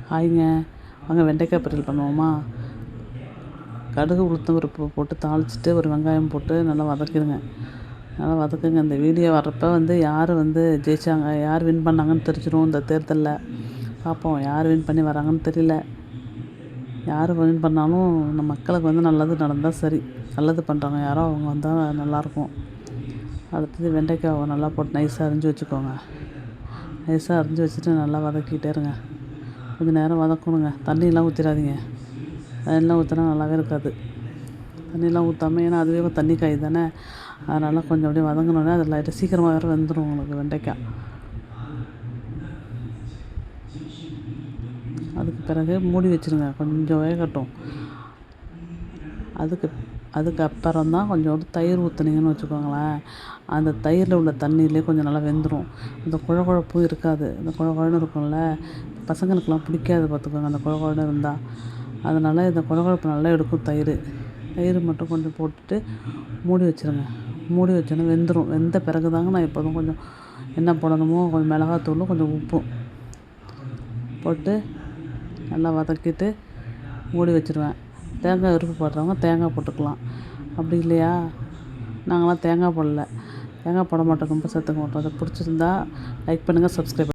ஹாய்ங்க, வாங்க வெண்டைக்காய் பொரியல் பண்ணுவோமா? கடுகு உளுத்தம் பருப்பு போட்டு தாளிச்சிட்டு ஒரு வெங்காயம் போட்டு நல்லா வதக்கிடுங்க. நல்லா வதக்குங்க. இந்த வீடியோ வர்றப்ப யார் ஜெயிச்சாங்க, யார் வின் பண்ணாங்கன்னு தெரிஞ்சிடும். இந்த தேர்தலில் பார்ப்போம் யார் வின் பண்ணி வராங்கன்னு தெரியல. யார் வின் பண்ணாலும் நம்ம மக்களுக்கு நல்லது நடந்தால் சரி. நல்லது பண்ணுறாங்க யாரோ அவங்க வந்தால் நல்லாயிருக்கும். அடுத்தது வெண்டைக்காவை நல்லா போட்டு நைஸாக அரிஞ்சு வச்சுக்கோங்க. நைஸாக அரிஞ்சு வச்சுட்டு நல்லா வதக்கிட்டே இருங்க. கொஞ்சம் நேரம் வதக்கணுங்க. தண்ணியெலாம் ஊற்றிடாதீங்க. தண்ணியெலாம் ஊற்றினா நல்லாவே இருக்காது. தண்ணியெலாம் ஊற்றாமல், ஏன்னா அதுவே தண்ணி காய் தானே, அதனால் கொஞ்சம் அப்படியே வதங்கினோடனே அது லைட்டாக சீக்கிரமாக வேறு வெந்துடும் உங்களுக்கு வெண்டைக்காய். அதுக்கு பிறகு மூடி வச்சுருங்க, கொஞ்சம் வேகட்டும். அதுக்கப்புறம் தான் கொஞ்சோண்டு தயிர் ஊற்றுனீங்கன்னு வச்சுக்கோங்களேன். அந்த தயிரில் உள்ள தண்ணியிலே கொஞ்சம் நல்லா வெந்துடும். அந்த குழகுழப்பும் இருக்காது. அந்த குழகுழன்னு இருக்கும்ல, பசங்களுக்கெலாம் பிடிக்காது பார்த்துக்கோங்க அந்த குழகுழன்னு இருந்தால். அதனால் இந்த குழகுழப்பு நல்லா எடுக்கும் தயிர் மட்டும் கொஞ்சம் போட்டுட்டு மூடி வச்சுருங்க. மூடி வச்சோன்னே வெந்துடும். வெந்த பிறகு தாங்க நான் எப்போதும் கொஞ்சம் என்ன போடணுமோ, கொஞ்சம் மிளகாத்தூளும் கொஞ்சம் உப்பும் போட்டு நல்லா வதக்கிட்டு மூடி வச்சுருவேன். தேங்காய் விருப்பப்படுறவங்க தேங்காய் போட்டுக்கலாம். அப்படி இல்லையா, நாங்களாம் தேங்காய் போடல. தேங்காய் போட மாட்டோம், ரொம்ப சேர்த்துக்க மாட்டோம். அதை பிடிச்சிருந்தா லைக் பண்ணுங்கள், சப்ஸ்கிரைப்